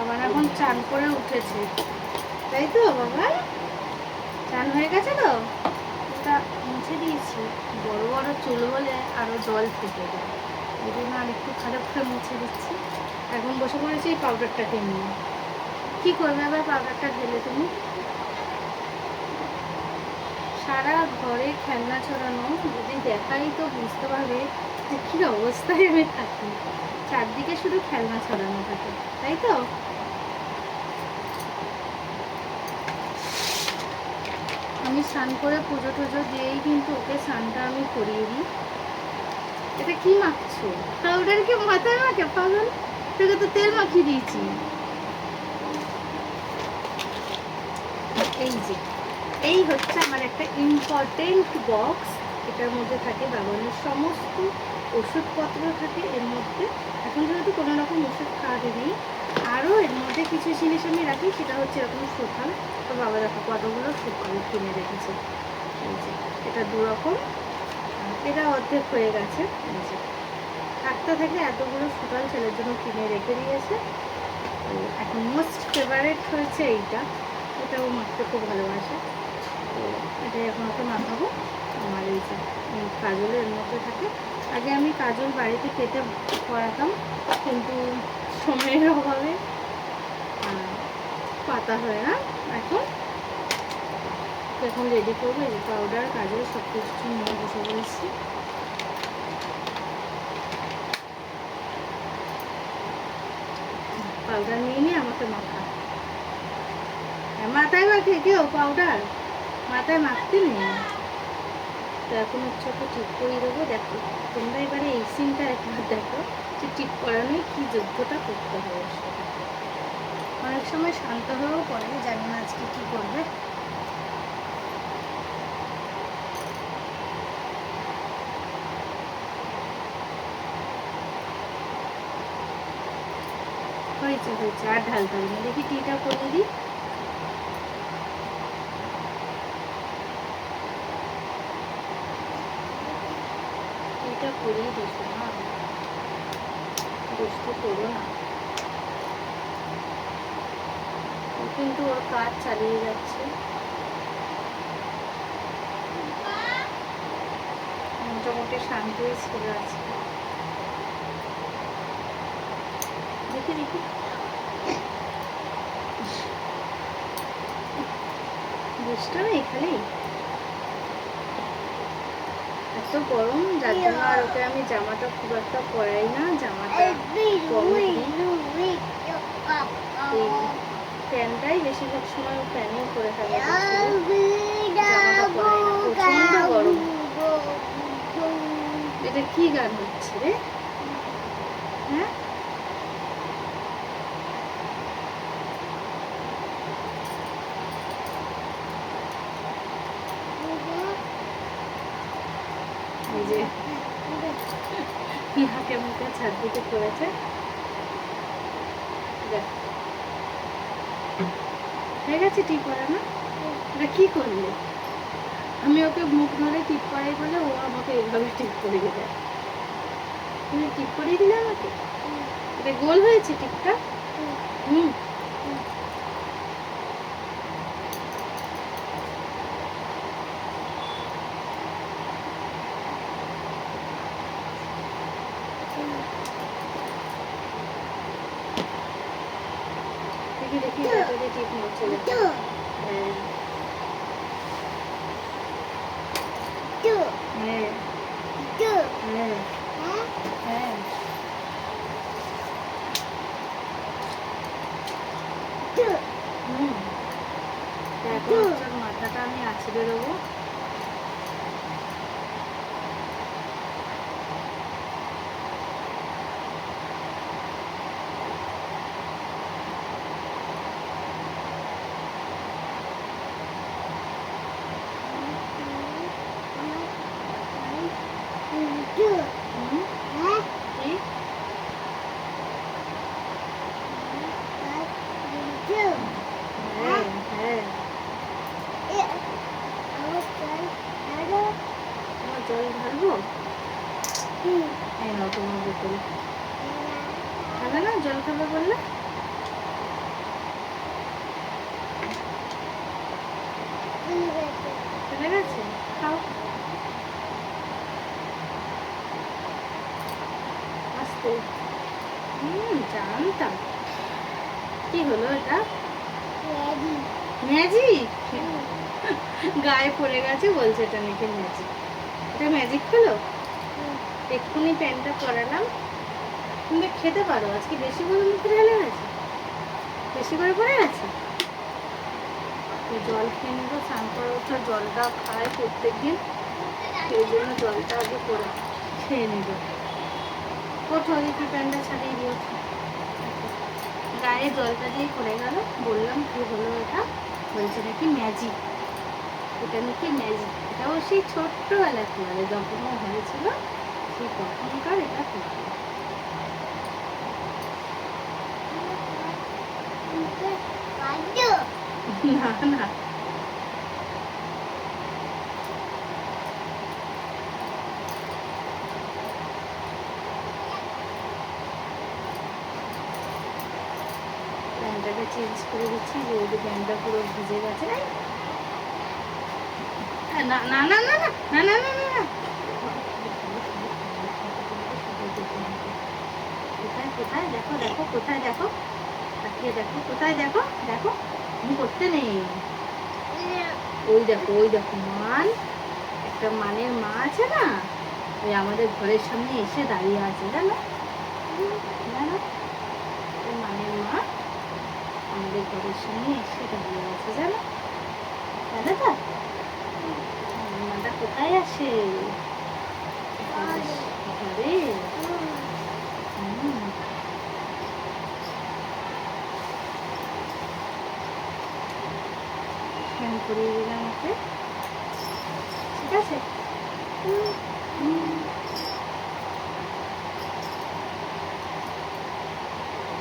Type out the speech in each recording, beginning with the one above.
বাবা এখন চান করে উঠেছে, তাই তো বাবা? চান হয়ে গেছে তো? এটা মুছে দিয়েছি, বড় বড় চুল হলে আরো জল থেকে যায়, এই জন্য আর একটু ভালো করে মুছে দিচ্ছি। এখন বসে পড়েছি এই পাউডারটাকে নিয়ে। কি করবে আবার পাউডারটা ঢেলে তুমি? সারা ঘরে খেলনা ছড়ানো, যদি দেখাই তো বুঝতে পারবে যে কী অবস্থায় আমি থাকি। চারদিকে শুধু খেলনা ছড়ানো থাকে, তাই তো? আমি স্নান করে পুজো টুজো দিয়েই কিন্তু ওকে স্নানটা আমি করিয়ে দিই। এটা কি মাখছো? পাউডার কি মাথায় মাখে পাগল? তোকে তো তেল মাখিয়ে দিয়েছি। এই যে এই হচ্ছে আমার একটা ইম্পর্টেন্ট বক্স। এটার মধ্যে থাকে বাবানের সমস্ত ওষুধপত্র থাকে এর মধ্যে। এখন যেহেতু কোনো রকম ওষুধ খাওয়াতে নেই, আরও এর মধ্যে কিছু জিনিস আমি রাখি, সেটা হচ্ছে এরকম সুফল। তো বাবা দেখো কতগুলো সুফল কিনে রেখেছে। এই যে এটা দুরকম, এটা অর্ধেক হয়ে গেছে। এই যে থাকতে থাকলে এতগুলো সুফল ছেলের জন্য কিনে রেখে দিয়েছে। তো এখন মোস্ট ফেভারিট হয়েছে এইটা, এটাও মাখতে খুব ভালোবাসে। তো এটাই এখন ওকে মাখাবো। আমার এই যে কাজলের মধ্যে থাকে। আগে আমি কাজল বাড়িতে কেটে পরাতাম, কিন্তু সময়ের অভাবে পাতা হয় না। এখন রেডি করবো। এই যে পাউডার কাজল সব কিছু নিয়ে বসে বলেছি। পাউডার নিয়ে আমাকে মাখা। মাথায় মাখে কেউ পাউডার? মাথায় মাখতে নেই। তো এখন হচ্ছে ওকে ঠিক করিয়ে দেবো। দেখো তোমরা এবারে এই সিনটা একবার দেখো যে ঠিক করানোই কী যোগ্যতা করতে হবে। অনেক সময় শান্ত হয়েও পড়ে, জানি না আজকে কী করবে। হয়েছে হয়েছে, আর ঢালতে হবে না। দেখি টিটা করিয়ে দিই। টিটা করিয়ে দিস না, দুষ্টু করো না। ও কিন্তু ওর কাজ চালিয়ে যাচ্ছে। মোটামুটি শান্তই ছিল আজকে। দেখি দেখি বুঝতে নেই, খালি এত গরম, যার জন্য আর ওকে আমি জামাটা খুব একটা পরাই না। জামাটা ফ্যানটাই বেশিরভাগ সময় ফ্যানেই পরে থাকে, জামাটা পরাই না, প্রচন্ড গরম। এটা কি গান হচ্ছে রে? হ্যাঁ এই যে নাকে মুখে ছাদ দিকে করেছে। হয়ে গেছে টিপ করা না? এটা কি করলে? আমি ওকে মুখ ধরে টিপ করাই বলে ও আমাকে এইভাবে টিপ করিয়ে দেয়। তুমি টিপ করিয়ে দিলে আমাকে? এটা গোল হয়েছে টিপটা? হুম। দেখি দেখি এটাতে টিপ মরছে। হ্যাঁ হ্যাঁ হ্যাঁ হ্যাঁ। হুম, এখন মাথাটা আমি আছড়ে দেবো। জল ঢালবো? এই নাও তোমার বোতল। খাবে না? জল খাবে বললে? জানতাম। কি হলো এটা? ম্যাজিক। গায়ে পড়ে গেছে, বলছে এটা নাকি ম্যাজিক। এটা ম্যাজিক হলো? এক্ষুনি প্যান্টটা পরালাম। তুমি খেতে পারো, আজকে বেশি করে মুখে ঢেলে গেছে, বেশি করে পড়ে গেছে। জল খেয়ে নেবো, স্নান করে উঠে জলটা খায় প্রত্যেকদিন, সেই জন্য জলটা আগে করে খেয়ে নেবো। ওঠো, দেখি প্যান্টটা ছাড়িয়ে দিয়ে ওঠো। গায়ে জলটা দিয়ে পড়ে গেল। বললাম কি হলো এটা? বলছে নাকি ম্যাজিক। এটা নাকি ম্যাজিক। এটাও সেই ছোট্টবেলা করে যখন ও হয়েছিল, সেই তখনকার এটা করতো। না না, প্যান্টটাকে চেঞ্জ করে দিচ্ছি, যেহেতু প্যান্টটা পুরো ভিজে গেছে। না না না না না না না না না, কোথায় কোথায় দেখো, দেখো কোথায়, দেখো তাকিয়ে দেখো, কোথায় দেখো, দেখো তুমি করতে নেই। ওই দেখো, ওই দেখো মান, একটা মানের মা আছে না, ওই আমাদের ঘরের সামনে এসে দাঁড়িয়ে আছে, জানো জানো, ওই মানের মা আমাদের ঘরের সামনে এসে দাঁড়িয়ে আছে, জানো জানো তো? মাটা কোথায় আসে? ঘরে। ফ্যান করিয়ে দিলাম ওকে, ঠিক আছে।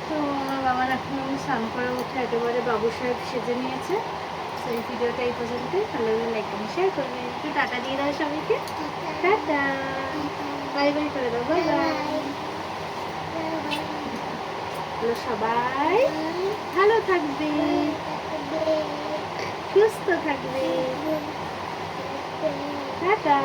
তো আমার বাবা এখন স্নান করে উঠে একেবারে বাবু সাহেব সেজে নিয়েছে। সেই ভিডিওটা এই পর্যন্তই। ভালো লাগলে লাইক করে শেয়ার করবেন, একটু টাটা দিয়ে দাও সবাইকে। টাটা, বাই বাই করে দাও, বাই বাই। সবাই ভালো থাকবে, সুস্থ থাকবে, টাটা।